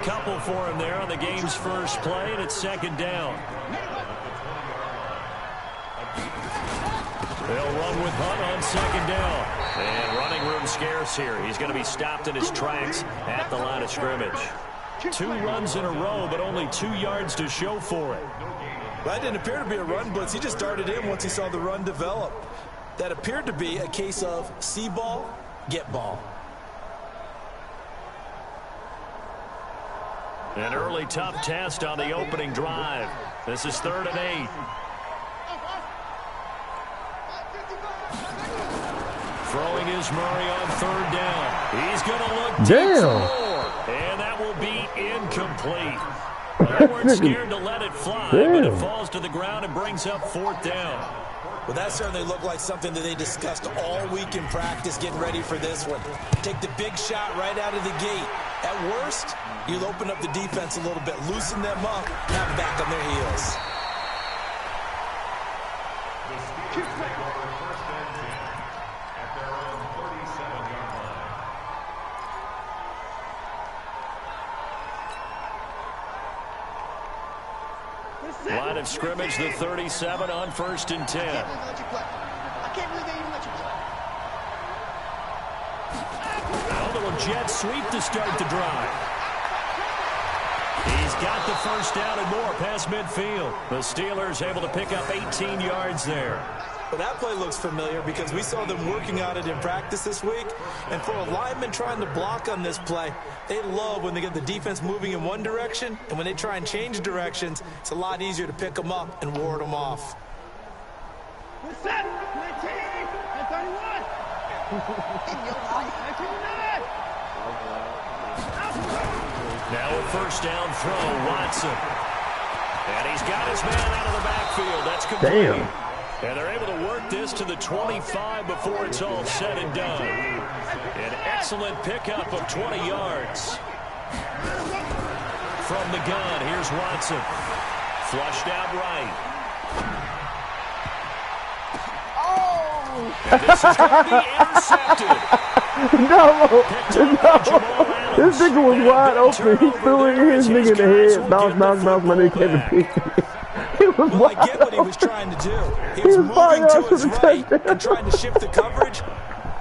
Couple for him there on the game's first play, and it's second down. They'll run with Hunt on second down. And running room scarce here. He's going to be stopped in his tracks at the line of scrimmage. 2 runs in a row, but only 2 yards to show for it. That didn't appear to be a run blitz. He just darted in once he saw the run develop. That appeared to be a case of see ball, get ball. An early tough test on the opening drive. This is 3rd and 8. Throwing is Murray on 3rd down. He's going to look deep for more. And that will be incomplete. They weren't scared to let it fly, but it falls to the ground and brings up 4th down. Well, that certainly looked like something that they discussed all week in practice, getting ready for this one. Take the big shot right out of the gate. At worst, you'll open up the defense a little bit, loosen them up, now back on their heels. Line of scrimmage, the 37 on 1st and 10. A little jet sweep to start the drive. He's got the first down and more past midfield. The Steelers able to pick up 18 yards there. Well, that play looks familiar because we saw them working on it in practice this week. And for a lineman trying to block on this play, they love when they get the defense moving in one direction. And when they try and change directions, it's a lot easier to pick them up and ward them off. Set, 19, and 31. Now a first down throw, Watson. And he's got his man out of the backfield. That's complete. Damn. And they're able to work this to the 25 before it's all said and done. An excellent pickup of 20 yards. From the gun, here's Watson. Flushed out right. Oh! And this is going to be intercepted. No! This nigga was wide open. He threw it in his nigga in the head. Bounce, my nigga Kevin P. Well, I get what he was trying to do. He was moving to his right and trying to shift the coverage,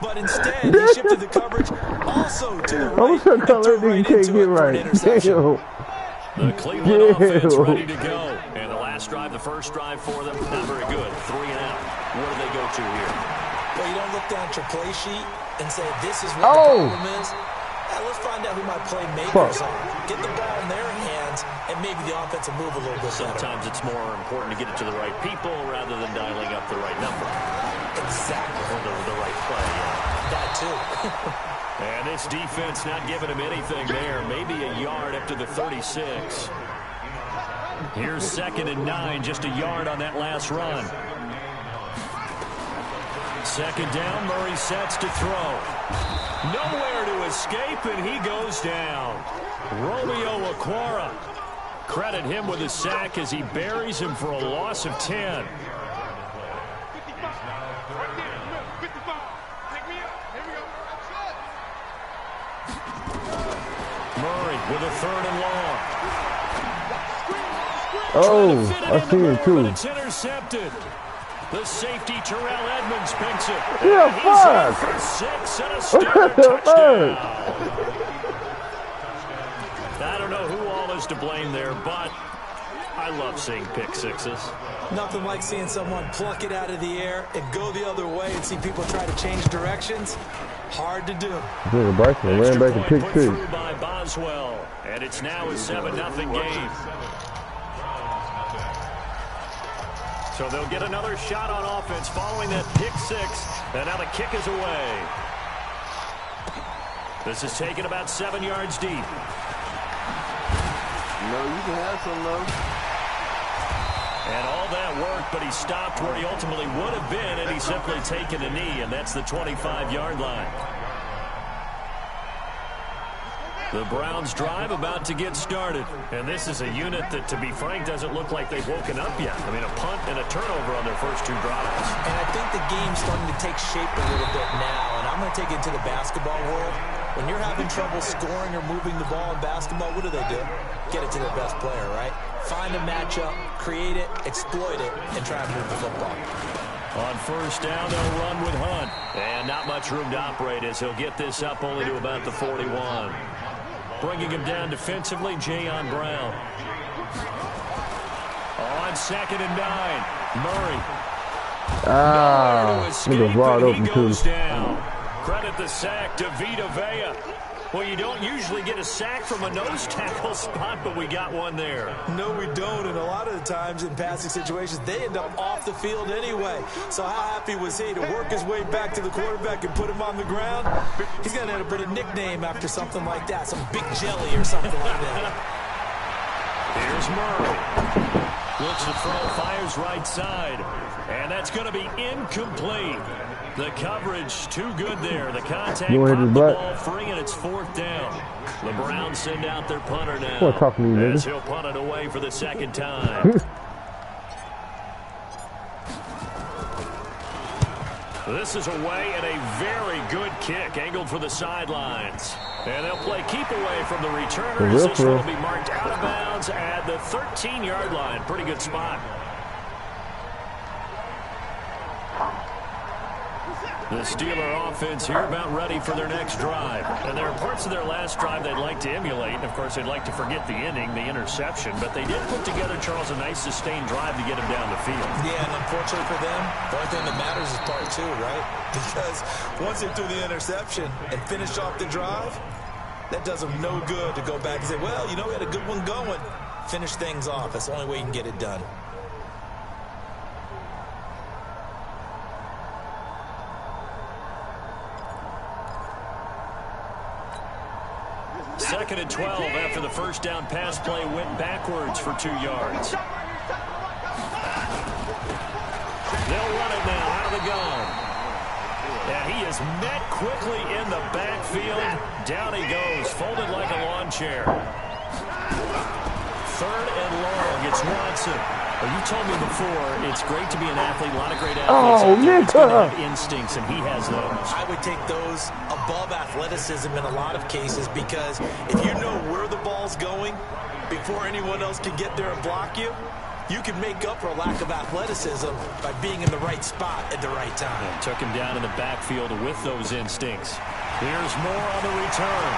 but instead he shifted the coverage also to the right and threw right into it for an interception. The Cleveland offense ready to go. And the last drive, the first drive for them, not very good. 3 and out. What do they go to here? Well, you don't look down at your play sheet and say, this is what the problem is. Let's find out who my playmakers are. Get the ball in their hands, and maybe the offense will move a little bit better. Sometimes it's more important to get it to the right people rather than dialing up the right number. Exactly. Or the right play, yeah. That too. And this defense not giving him anything there. Maybe a yard up to the 36. Here's 2nd and 9, just a yard on that last run. 2nd down, Murray sets to throw. Nowhere to escape, and he goes down. Romeo Okwara. Credit him with a sack as he buries him for a loss of 10. Murray with a 3rd and long. Oh, I see it too. It's intercepted. The safety, Terrell Edmonds, picks it. Yeah, fuck. For 6 and a Steeler touchdown. I don't know who all is to blame there, but I love seeing pick sixes. Nothing like seeing someone pluck it out of the air and go the other way and see people try to change directions. Hard to do. Bryson ran back and pick put through by Boswell, and it's now a 7-0 game. So they'll get another shot on offense following that pick six, and now the kick is away. This is taken about 7 yards deep. No, you can have some, though. And all that worked, but he stopped where he ultimately would have been, and he's simply taken a knee, and that's the 25-yard line. The Browns drive about to get started. And this is a unit that, to be frank, doesn't look like they've woken up yet. I mean, a punt and a turnover on their first 2 drives. And I think the game's starting to take shape a little bit now. And I'm going to take it to the basketball world. When you're having trouble scoring or moving the ball in basketball, what do? Get it to their best player, right? Find a matchup, create it, exploit it, and try and move the football. On first down, they'll run with Hunt. And not much room to operate as he'll get this up only to about the 41. Bringing him down defensively, Jayon Brown. On 2nd and 9, Murray. Nigga wide open too. Credit the sack to Vita Vea. Well, you don't usually get a sack from a nose tackle spot, but we got one there. No, we don't, and a lot of the times in passing situations, they end up off the field anyway. So how happy was he to work his way back to the quarterback and put him on the ground? He's going to end up with a nickname after something like that, some Big Jelly or something like that. Here's Murray. Looks to throw, fires right side, and that's going to be incomplete. The coverage too good there. The contact popped the ball free, and it's 4th down. The Browns send out their punter now as he'll punt it away for the 2nd time. This is away and a very good kick angled for the sidelines. And they'll play keep away from the returner. This one will be marked out of bounds at the 13-yard line. Pretty good spot. The Steeler offense here about ready for their next drive. And there are parts of their last drive they'd like to emulate. And, of course, they'd like to forget the ending, the interception. But they did put together, Charles, a nice sustained drive to get him down the field. Yeah, and unfortunately for them, the only thing that matters is part 2, right? Because once they threw the interception and finished off the drive, that does them no good to go back and say, well, you know, we had a good one going. Finish things off. That's the only way you can get it done. Second and 12 after the first down pass play went backwards for 2 yards. They'll run it now out of the gun. And he is met quickly in the backfield. Down he goes, folded like a lawn chair. 3rd and long, it's Watson. Well, you told me before, it's great to be an athlete, a lot of great athletes. Oh, Nick! Instincts, and he has those. I would take those above athleticism in a lot of cases because if you know where the ball's going before anyone else can get there and block you, you can make up for a lack of athleticism by being in the right spot at the right time. And took him down in the backfield with those instincts. Here's more on the return.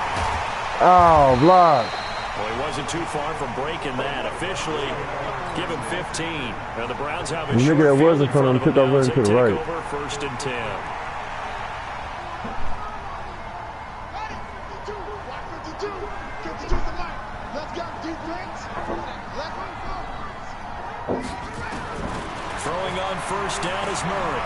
Oh, block. Well, he wasn't too far from breaking that. Officially, give him 15. And the Browns have a short that was field in front of him, took over to the right. Over 1st and 10. Throwing on first down is Murray.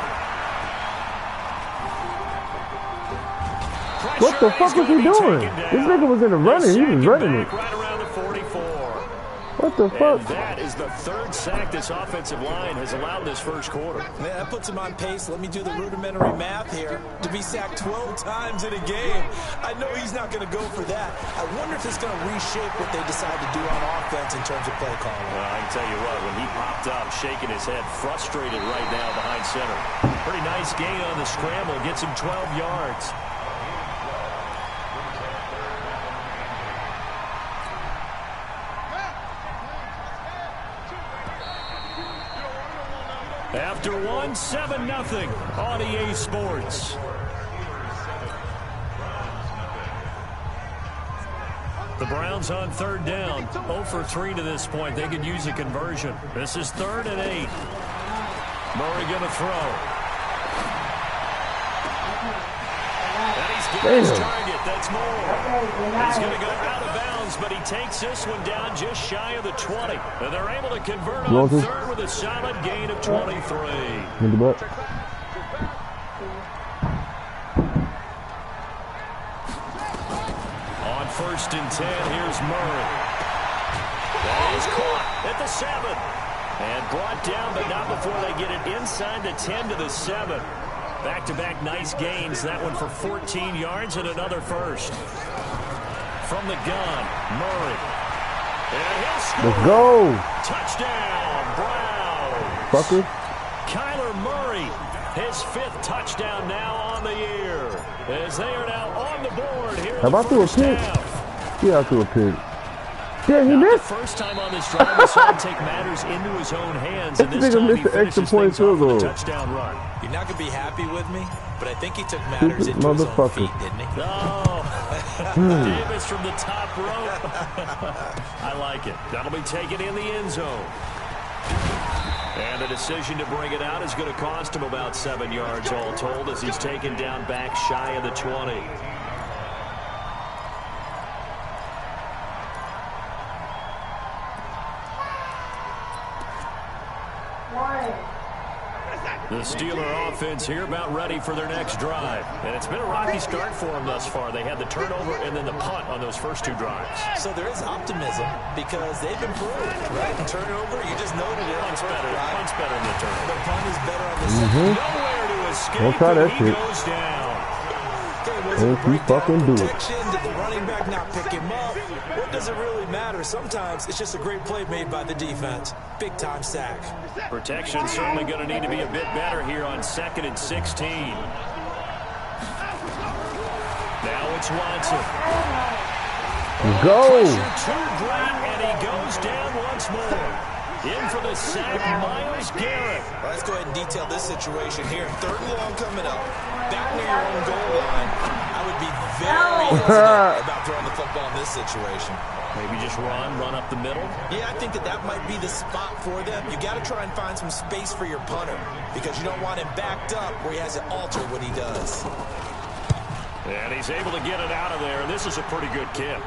What the fuck was he doing? This nigga was in the running. He was running it. Right around the 44. What the fuck? And that is the 3rd sack this offensive line has allowed this first quarter. Yeah, that puts him on pace. Let me do the rudimentary math here. To be sacked 12 times in a game. I know he's not going to go for that. I wonder if it's going to reshape what they decide to do on offense in terms of play calling. Well, I can tell you what, when he popped up, shaking his head, frustrated right now behind center. Pretty nice gain on the scramble. Gets him 12 yards. After 7-0 on EA Sports. The Browns on 3rd down, 0 for 3 to this point. They could use a conversion. This is 3rd and 8. Murray going to throw. And he's got his target. That's more. He's going to go out of bounds, but he takes this one down just shy of the 20. And they're able to convert on 3rd with a solid gain of 23. On 1st and 10, here's Murray. That is caught at the 7. And brought down, but not before they get it inside the 10 to the 7. Back-to-back nice gains. That one for 14 yards and another first. From the gun, Murray. And he'll score. Let's go. Touchdown, Browns. Fucker. Kyler Murray His 5th touchdown now on the year. As they are now on the board here. Have I threw a pick? Yeah, I threw a pick. Yeah, he missed. The first time on this drive, we saw him take matters into his own hands, and this time he finishes things off with a touchdown run. You're not going to be happy with me, but I think he took matters into his own feet, didn't he? Oh, Davis from the top rope. I like it. That'll be taken in the end zone. And the decision to bring it out is going to cost him about 7 yards all told as he's taken down back shy of the 20. The Steeler offense here about ready for their next drive. And it's been a rocky start for them thus far. They had the turnover and then the punt on those first 2 drives. So there is optimism because they've improved, right? Turnover, you just noted it. Punt's better than the turnover. The punt is better on the second. Nowhere to escape. Don't try that shit. Goes down. If you fucking do it. Did the running back not pick him up? What does it really matter? Sometimes it's just a great play made by the defense. Big time sack. Protection certainly going to need to be a bit better here on 2nd and 16. Now it's Watson. Go. Pressure to Grant, and he goes down once more. In for the sack, Myles Garrett. Well, let's go ahead and detail this situation here. 3rd and long coming up. Back near your own goal line. I would be very hesitant about throwing the football in this situation. Maybe just run up the middle. Yeah, I think that might be the spot for them. You got to try and find some space for your punter because you don't want him backed up where he has to alter what he does. And he's able to get it out of there, and this is a pretty good kick.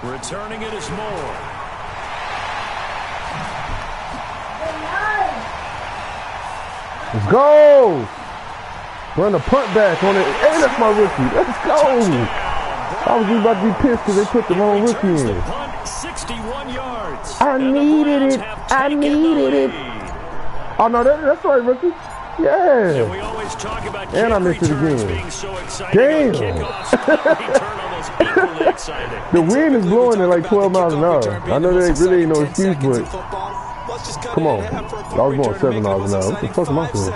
Returning it is Moore. Let's go. Run the punt back on it. Hey, that's my rookie. Let's go. I was about to be pissed because they put the wrong rookie in. 61 yards. I needed it. I needed it. Oh, no, that's right, rookie. Yeah. We always talk about and I missed it again. Being so exciting. Damn. The wind is blowing at like 12 miles an hour. I know there really ain't no excuse, but come on. I was going 7 miles an hour. What the fuck am I doing?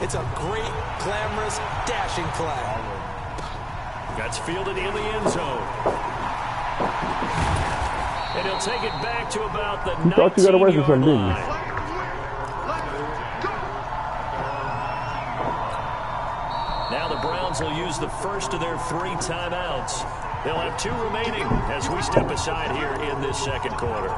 It's a great, glamorous, dashing play. That's fielded in the end zone. And he'll take it back to about the 19-yard line. You thought you got away from something, didn't you? Now the Browns will use the first of their 3 timeouts. They'll have 2 remaining as we step aside here in this second quarter.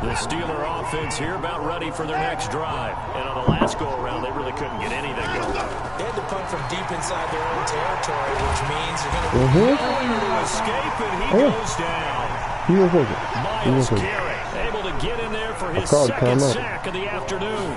The Steeler offense here about ready for their next drive. And on the last go-around, they really couldn't get anything going. They had to punt from deep inside their own territory, which means you're going to to escape, and he goes down. Myles Garrett able to get in there for his second sack of the afternoon.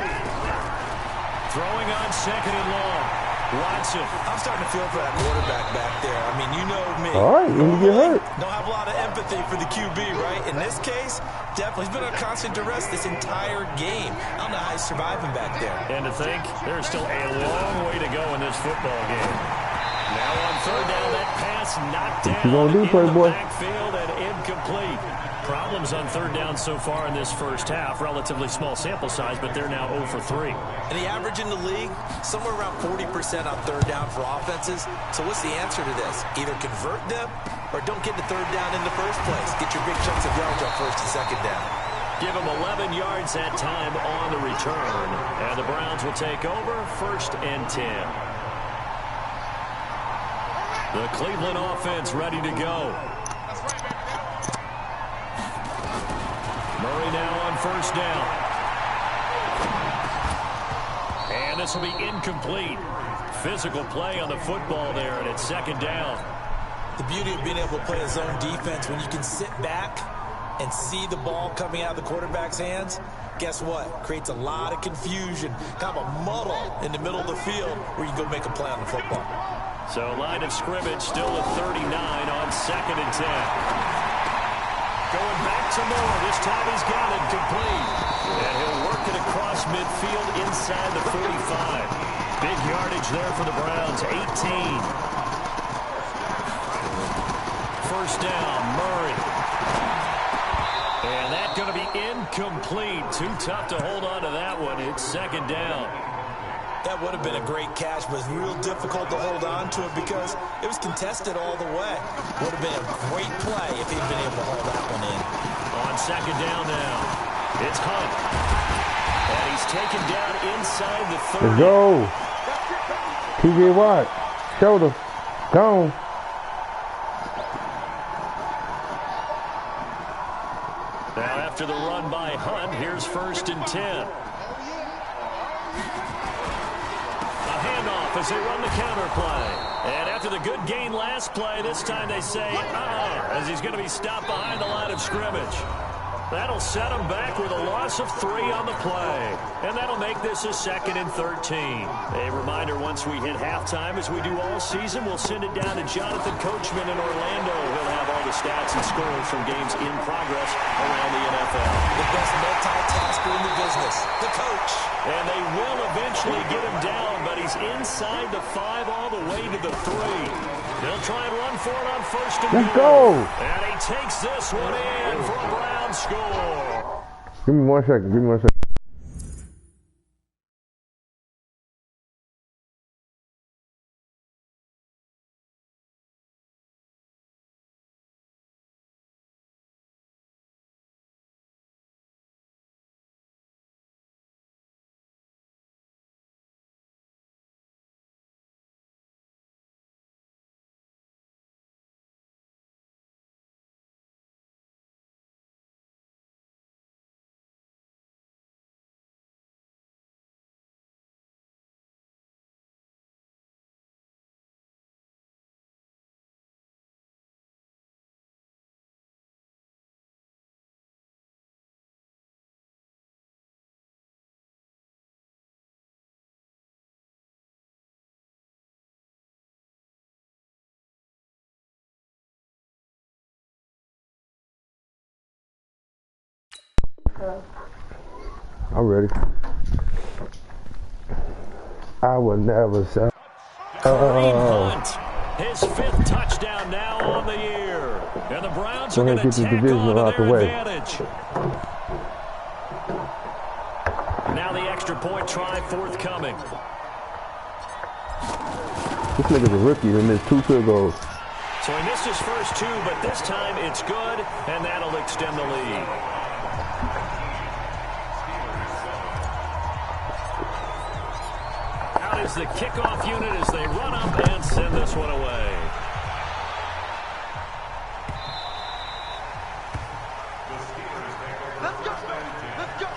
Throwing on 2nd and long. Watson. I'm starting to feel for that quarterback back there. I mean, you know me. All right, when you get hurt. Don't have a lot of empathy for the QB, right? In this case, definitely. He's been under constant duress this entire game. I don't know how he's surviving back there. And to think, there's still a long way to go in this football game. Now on 3rd down, that pass knocked down in the backfield and incomplete. Problems on 3rd down so far in this first half. Relatively small sample size, but they're now 0 for 3. And the average in the league, somewhere around 40% on 3rd down for offenses. So what's the answer to this? Either convert them or don't get to 3rd down in the first place. Get your big chunks of yardage on 1st and 2nd down. Give them 11 yards that time on the return. And the Browns will take over 1st and 10. The Cleveland offense ready to go. Murray now on 1st down. And this will be incomplete. Physical play on the football there, and it's 2nd down. The beauty of being able to play a zone defense when you can sit back and see the ball coming out of the quarterback's hands, guess what? Creates a lot of confusion, kind of a muddle in the middle of the field where you can go make a play on the football. So line of scrimmage still at 39 on 2nd and 10. Going back to Moore. This time he's got it complete. And he'll work it across midfield inside the 45. Big yardage there for the Browns. 18. 1st down, Murray. And that's going to be incomplete. Too tough to hold on to that one. It's second down. That would have been a great catch, but it's real difficult to hold on to it because it was contested all the way. Would have been a great play if he'd been able to hold that one in. On second down now, it's Hunt. And he's taken down inside the 30. Let's go. TJ Watt, shoulder, gone. Now after the run by Hunt, here's 1st and 10. As they run the counter play. And after the good gain last play, this time they say, as he's going to be stopped behind the line of scrimmage. That'll set him back with a loss of 3 on the play. And that'll make this a 2nd and 13. A reminder, once we hit halftime, as we do all season, we'll send it down to Jonathan Coachman in Orlando. He'll have all the stats and scores from games in progress around the NFL. The best multitasker in the business, the coach. And they will eventually get him down, but he's inside the 5 all the way to the 3. He'll try and run for it on 1st and Let's go. And he takes this one in for a Brown score. Give me 1 second. Give me 1 second. I'm ready. I will never say. Kareem Hunt, his 5th touchdown now on the year. And the Browns are going to tack on to their advantage. Now the extra point try forthcoming. This nigga's a rookie and missed 2 field goals. So he missed his first 2, but this time it's good, and that'll extend the lead. Out is the kickoff unit as they run up and send this one away. Let's go. Let's go.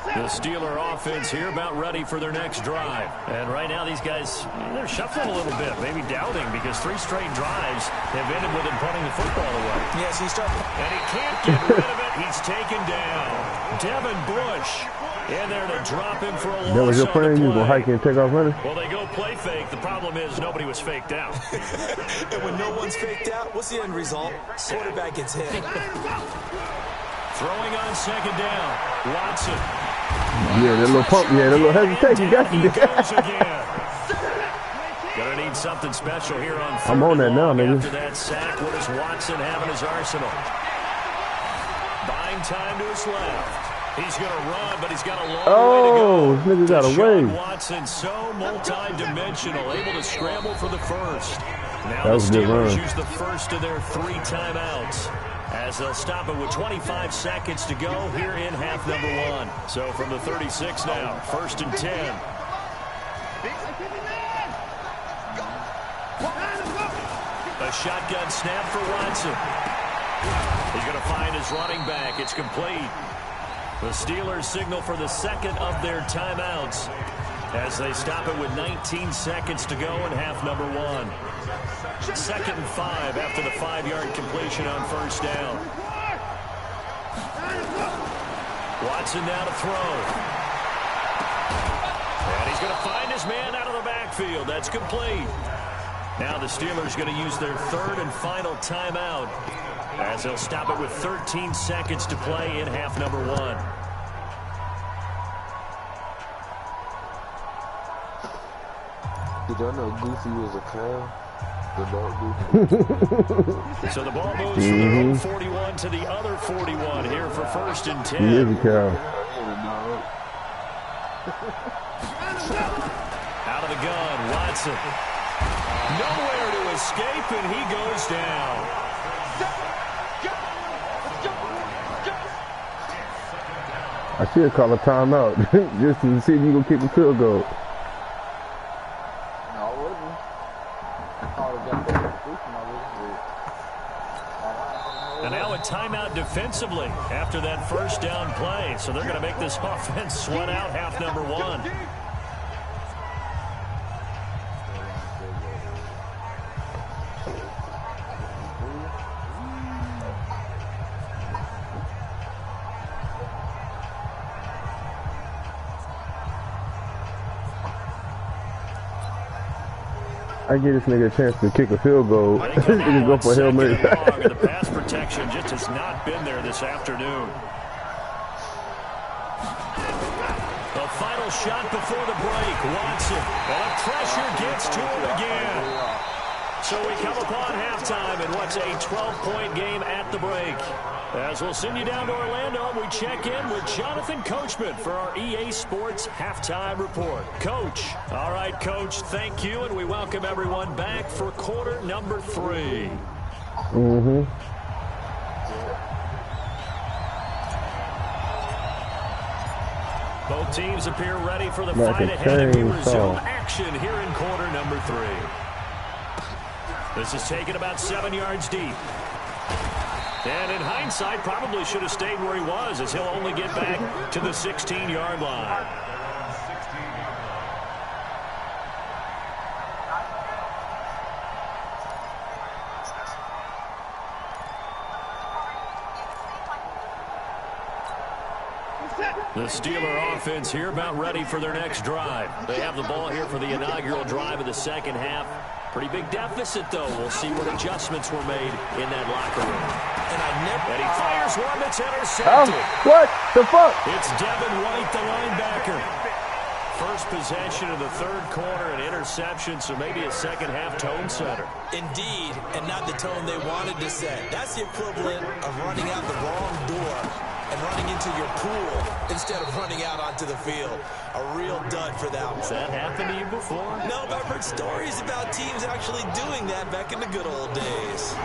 The Steeler offense here about ready for their next drive. And right now these guys, they're shuffling a little bit, maybe doubting, because 3 straight drives have ended with him punting the football away. Yes, he's starting. And he can't get rid of it. He's taken down. Devin Bush in there to drop him for a loss. That was your plan? You gonna hike and take off running? Well, they go play fake. The problem is nobody was faked out. And when no one's faked out, what's the end result? Quarterback gets hit. Throwing on second down. Watson. Yeah, that little pump, yeah, that little hesitation got you there. Gonna need something special here on third. I'm on that now, nigga. After that sack, what does Watson have in his arsenal? Buying time to his left. He's gonna run, but he's got a long way to go. This nigga got away. Watson, so multi-dimensional, able to scramble for the first. Now That was the a good Steelers run. use the first of their 3 timeouts, as they'll stop it with 25 seconds to go here in half number 1. So from the 36 now, 1st and 10. A shotgun snap for Watson. He's going to find his running back. It's complete. The Steelers signal for the 2nd of their timeouts as they stop it with 19 seconds to go in half number 1. 2nd and 5 after the 5-yard completion on 1st down. Watson now to throw. And he's going to find his man out of the backfield. That's complete. Now the Steelers going to use their 3rd and final timeout as they'll stop it with 13 seconds to play in half number 1. Did y'all know Goofy was a clown? The dog Goofy. So the ball moves from their own 41 to the other 41 here for 1st and 10. He is a cow. Out of the gun, Watson. Nowhere to escape, and he goes down. I should call a timeout just to see if you gonna kick a field goal. And now a timeout defensively after that first down play. So they're going to make this offense sweat out half number 1. I give this nigga a chance to kick a field goal. This nigga go for a Hail Mary. The pass protection just has not been there this afternoon. The final shot before the break. Watson. And the pressure gets to him again. So we come upon halftime in what's a 12-point game at the break. As we'll send you down to Orlando, we check in with Jonathan Coachman for our EA Sports Halftime Report. Coach. All right, Coach, thank you, and we welcome everyone back for quarter number 3. Both teams appear ready for the fight ahead, and we resume action here in quarter number 3. This is taken about 7 yards deep. And in hindsight, probably should have stayed where he was, as he'll only get back to the 16-yard line. The Steeler offense here about ready for their next drive. They have the ball here for the inaugural drive of the second half. Pretty big deficit, though. We'll see what adjustments were made in that locker room. And he fires one that's intercepted. What the fuck? It's Devin White, the linebacker. First possession of the third quarter, an interception, so maybe a second-half tone setter. Indeed, and not the tone they wanted to set. That's the equivalent of running out the wrong door and running into your pool instead of running out onto the field. A real dud for that one. Has that happened to you before? No, but I've heard stories about teams actually doing that back in the good old days.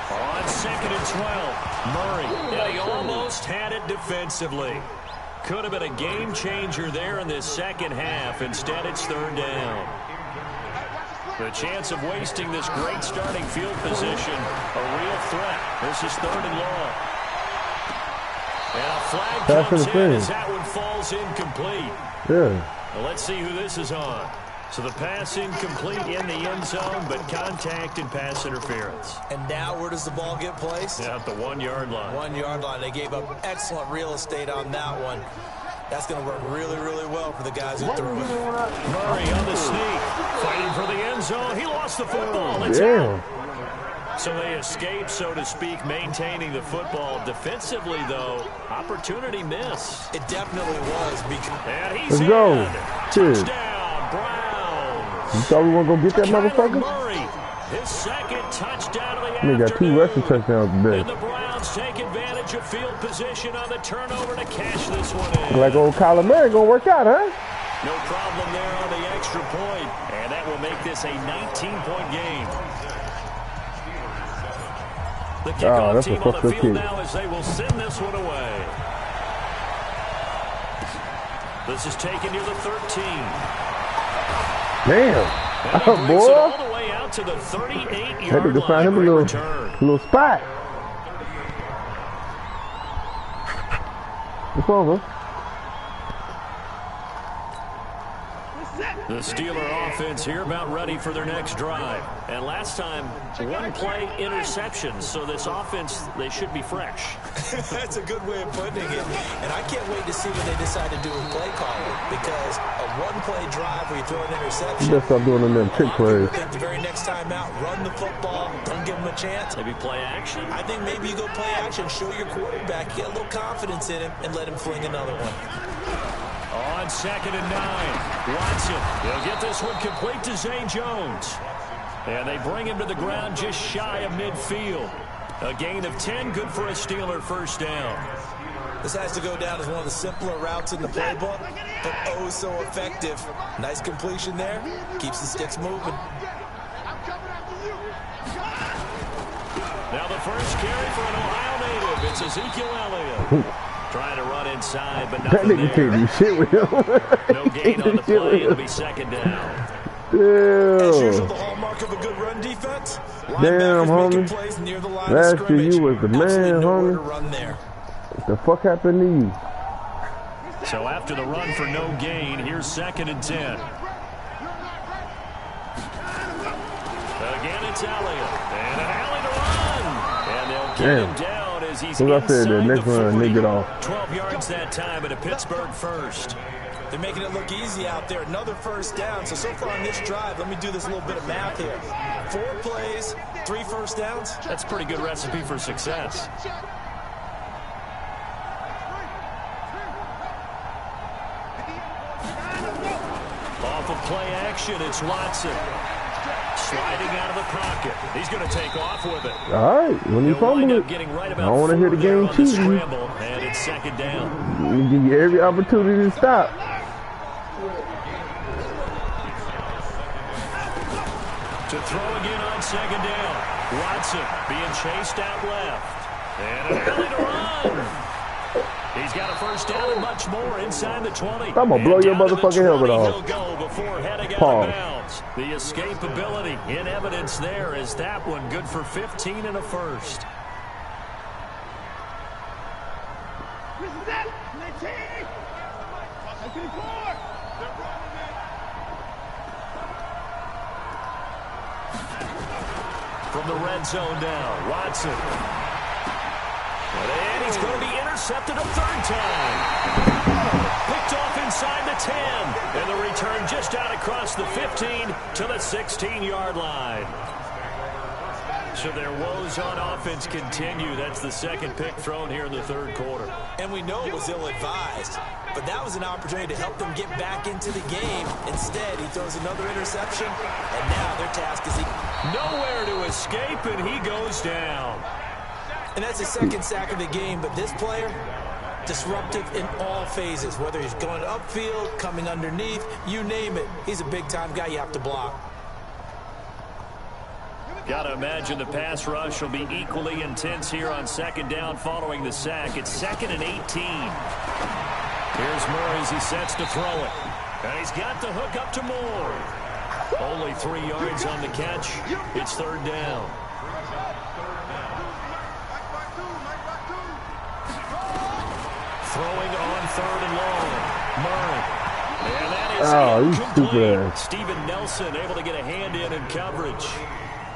On 2nd and 12, Murray, and he almost had it defensively. Could have been a game changer there in this second half. Instead, it's third down. The chance of wasting this great starting field position, a real threat. This is 3rd and long. And a flag comes in as that one falls incomplete. Yeah. Well, let's see who this is on. So the pass incomplete in the end zone, but contact and pass interference. And now where does the ball get placed? Yeah, at the 1-yard line. 1-yard line. They gave up excellent real estate on that one. That's going to work really, really well for the guys who threw it. Murray on the sneak, fighting for the end zone. He lost the football. It's out. So they escape, so to speak, maintaining the football. Defensively, though, opportunity miss. It definitely was. And he's Let's go. Touchdown, Browns. You thought we weren't going to get that motherfucker? Murray, his second touchdown of the afternoon. He got 2 rushing touchdowns today. And the Browns take advantage of field position on the turnover to cash this one in. Like old Kyler Murray going to work out, huh? No problem there on the extra point. And that will make this a 19-point game. The kickoff team on the field now as they will send this one away. This is taken near the 13. Damn. And boy. all the way out to the 38-yard Had to find him a little spot. It's over. The Steeler offense here about ready for their next drive. And last time, 1-play interception. So this offense, they should be fresh. That's a good way of putting it. And I can't wait to see what they decide to do with play calling. Because a 1-play drive where you throw an interception. You better stop doing them trick plays. I think the very next time out, run the football. Don't give them a chance. Maybe play action? I think maybe you go play action, show your quarterback, get a little confidence in him, and let him fling another one. On 2nd and 9, Watson. They'll get this one complete to Zay Jones. And they bring him to the ground just shy of midfield. A gain of 10, good for a Steeler first down. This has to go down as one of the simpler routes in the playbook, but oh so effective. Nice completion there. Keeps the sticks moving. Now the first carry for an Ohio native. It's PmFkiLLa's. Trying to run inside, but nothing That nigga can't do shit with him. No gain on the play. It'll be 2nd down. As usual, the hallmark of a good run defense. Damn, homie. Plays near the line Last of year you was the man, homie. homie. Run there. What the fuck happened to you? So after the run for no gain, here's 2nd and 10. Again, it's Elliott. And an alley to run. And they'll get him down as he's As I said, the next one, they get off. 12 yards that time at a Pittsburgh first. They're making it look easy out there. Another first down. So far on this drive, let me do this little bit of math here. 4 plays, 3 first downs. That's a pretty good recipe for success. Off of play action, it's Watson. Sliding out of the pocket. He's going to take off with it. All right, when he fumbled it, right, I don't want to hear the game cheating. And it's 2nd down. We give you every opportunity to stop. To throw again on 2nd down. Watson being chased out left. And an alley to run. He's got a first down and much more inside the 20. I'm going to blow your motherfucking helmet off. He'll go before heading out Pause. of bounds. The escapability in evidence there is that one good for 15 and a first. From the red zone now, Watson. And he's going to be intercepted a 3rd time. Picked off inside the 10. And the return just out across the 15 to the 16-yard line. So their woes on offense continue. That's the 2nd pick thrown here in the 3rd quarter. And we know it was ill-advised. But that was an opportunity to help them get back into the game. Instead, he throws another interception. And now their task is nowhere to escape, and he goes down. And that's his 2nd sack of the game, but this player, disruptive in all phases, whether he's going upfield, coming underneath, you name it. He's a big-time guy you have to block. Got to imagine the pass rush will be equally intense here on 2nd down following the sack. It's 2nd and 18. Here's Murray as he sets to throw it. And he's got the hook up to Moore. Only 3 yards on the catch. It's 3rd down. Throwing on 3rd and long. Murray. And that is incomplete. Steven Nelson able to get a hand in coverage.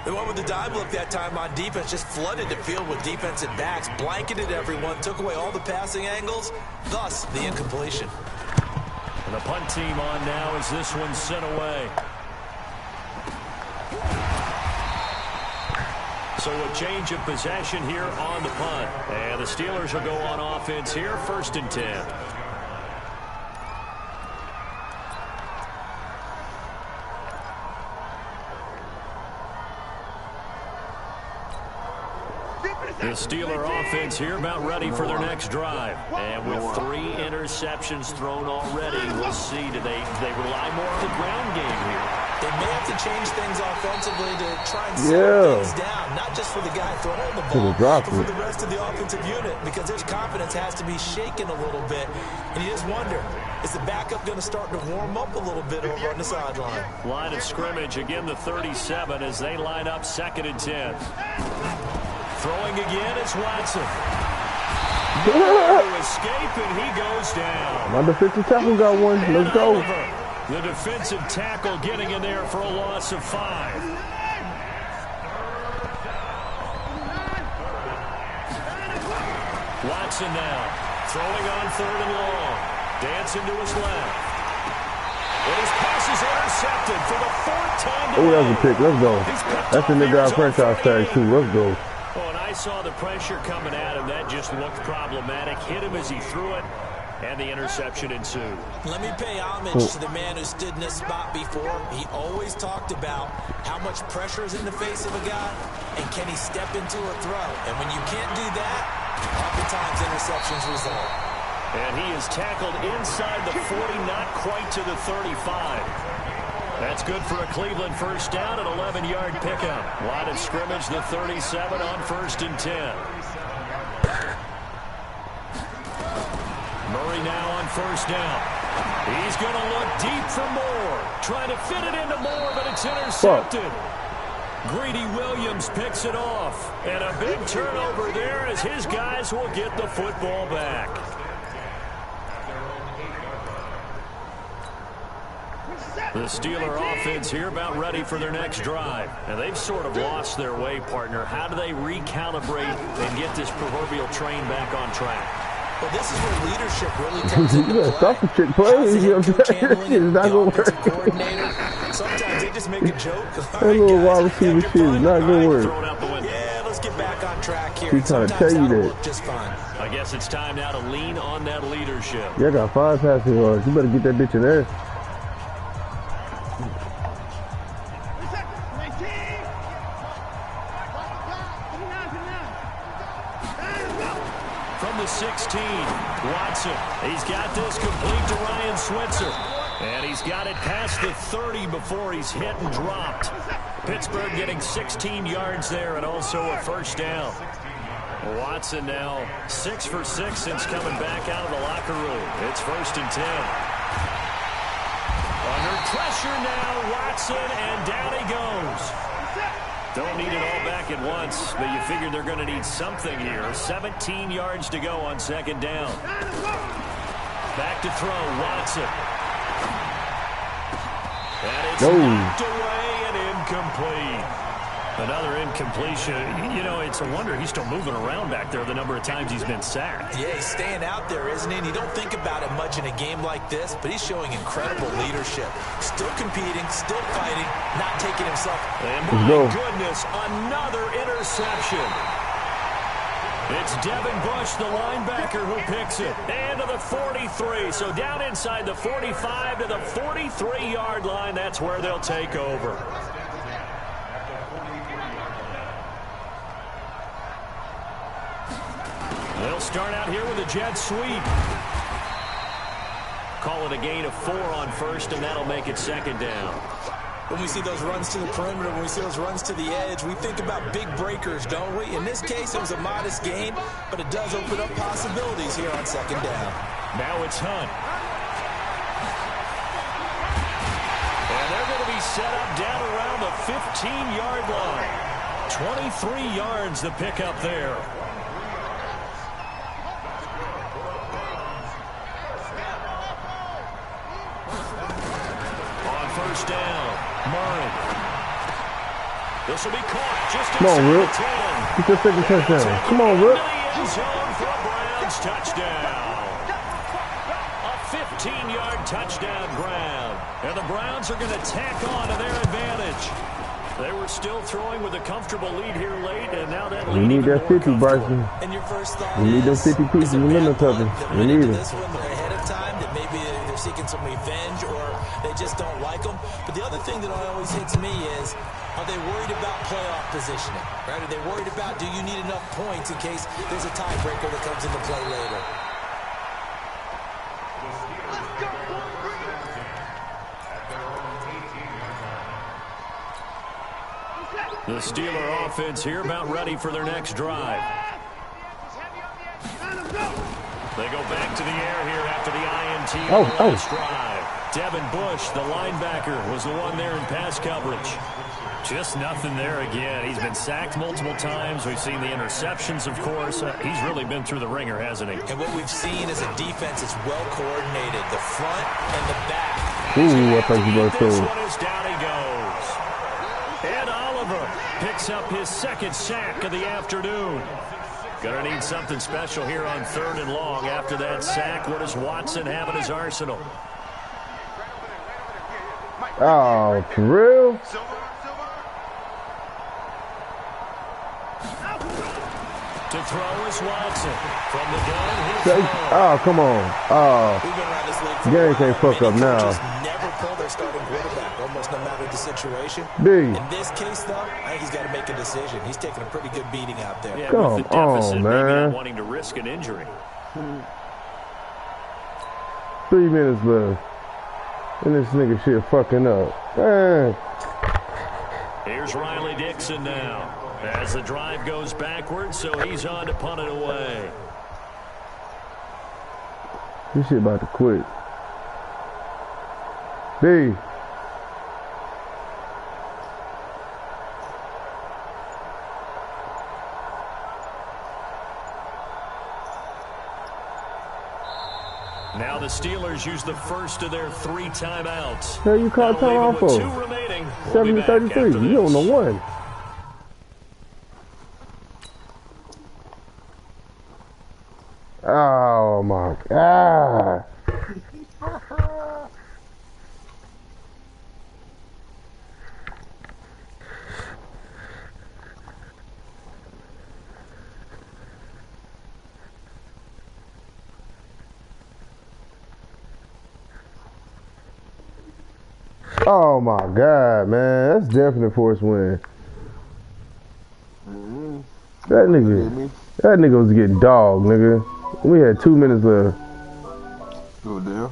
The one with the dive look that time on defense just flooded the field with defensive backs, blanketed everyone, took away all the passing angles, thus the incompletion. And the punt team on now as this one's sent away. So a change of possession here on the punt. And the Steelers will go on offense here, 1st and 10. The Steeler offense here about ready for their next drive. And with 3 interceptions thrown already, we'll see. Do they rely more on the ground game here? They may have to change things offensively to try and slow things down. Not just for the guy throwing the ball, but for the rest of the offensive unit. Because his confidence has to be shaken a little bit. And you just wonder, is the backup going to start to warm up a little bit over on the sideline? Line of scrimmage, again the 37 as they line up 2nd and 10. Throwing again, it's Watson. To escape, and he goes down. My defensive tackle got one. Let's go. The defensive tackle getting in there for a loss of 5. Watson now. Throwing on 3rd and long. Dancing to his left. And his pass is intercepted for the 4th time. Oh, that was a pick. Let's go. He's got That's a nigga out franchise tag too. Let's go. Oh, and I saw the pressure coming at him. That just looked problematic. Hit him as he threw it, and the interception ensued. Let me pay homage to the man who stood in this spot before. He always talked about how much pressure is in the face of a guy, and can he step into a throw. And when you can't do that, oftentimes interceptions result. And he is tackled inside the 40, not quite to the 35. That's good for a Cleveland first down, an 11-yard pickup. Line of scrimmage, the 37 on 1st and 10. Murray now on 1st down. He's going to look deep for Moore. Trying to fit it into Moore, but it's intercepted. Greedy Williams picks it off. And a big turnover there as his guys will get the football back. The Steeler offense here about ready for their next drive. And they've sort of lost their way, partner. How do they recalibrate and get this proverbial train back on track? Well, this is where leadership really comes into play. Stop the trick play. You know what I'm saying? This shit is not going to work. Sometimes they just make a joke. That little wide receiver shit is not going to work. Yeah, let's get back on track here. He's trying to tell you that. Just fine. I guess it's time now to lean on that leadership. Yeah, I got 5 passing yards. You better get that bitch in there. From the 16, Watson. He's got this complete to Ryan Switzer. And he's got it past the 30 before he's hit and dropped. Pittsburgh getting 16 yards there and also a first down. Watson now 6 for 6 since coming back out of the locker room. It's 1st and 10. Under pressure now, Watson, and down he goes. Don't need it all back at once, but you figure they're going to need something here. 17 yards to go on 2nd down. Back to throw, Watson. And it's knocked away and incomplete. Another incompletion. You know, it's a wonder he's still moving around back there the number of times he's been sacked. Yeah, he's staying out there, isn't he? And you don't think about it much in a game like this, but he's showing incredible leadership. Still competing, still fighting, not taking himself. And my goodness, another interception. It's Devin Bush, the linebacker, who picks it. And to the 43. So down inside the 45 to the 43-yard line. That's where they'll take over. They'll start out here with a jet sweep. Call it a gain of 4 on 1st, and that'll make it 2nd down. When we see those runs to the perimeter, when we see those runs to the edge, we think about big breakers, don't we? In this case, it was a modest gain, but it does open up possibilities here on 2nd down. Now it's Hunt. And they're going to be set up down around the 15-yard line. 23 yards the pickup there. First down, Murray. This will be caught just come on, Rick. Get your 2nd touchdown. Come on, Rick. Zone for a Browns touchdown. A 15-yard touchdown grab. And the Browns are going to tack on to their advantage. They were still throwing with a comfortable lead here late, and now that lead. We need that 50, Bryson. And your first thought we need those 50 pieces in the limit coverage. We need it. This one ahead of time, that maybe they're seeking some revenge or they just don't like them. But the other thing that always hits me is, are they worried about playoff positioning? Right? Are they worried about, do you need enough points in case there's a tiebreaker that comes into play later? The Steeler offense here about ready for their next drive. They go back to the air here after the INT on the last drive. Devin Bush, the linebacker, was the one there in pass coverage. Just nothing there again. He's been sacked multiple times. We've seen the interceptions, of course. He's really been through the ringer, hasn't he? And what we've seen is a defense that's well coordinated, the front and the back. Ooh, I thought you were This one is down he goes. And Oliver picks up his 2nd sack of the afternoon. Gonna need something special here on 3rd and long. After that sack, what does Watson have in his arsenal? Oh, for real? To throw is Watson. From the gun, Oh, come on. Oh, Gary can't fuck up now. Never pull their starting quarterback, almost no matter the situation. B. In this case, though, I think he's got to make a decision. He's taking a pretty good beating out there. Yeah, come with the deficit, on, maybe man. not wanting to risk an injury. 3 minutes left. And this nigga shit fucking up. Man. Here's Riley Dixon now. As the drive goes backwards, so he's on to punt it away. This shit about to quit. B. Now the Steelers use the first of their 3 timeouts. Hell, you called time off for? 2 remaining. 7:33. You on the one. Oh my God. Oh my God, man. That's definitely force win. That nigga was getting dogged, nigga. We had 2 minutes left. Go down.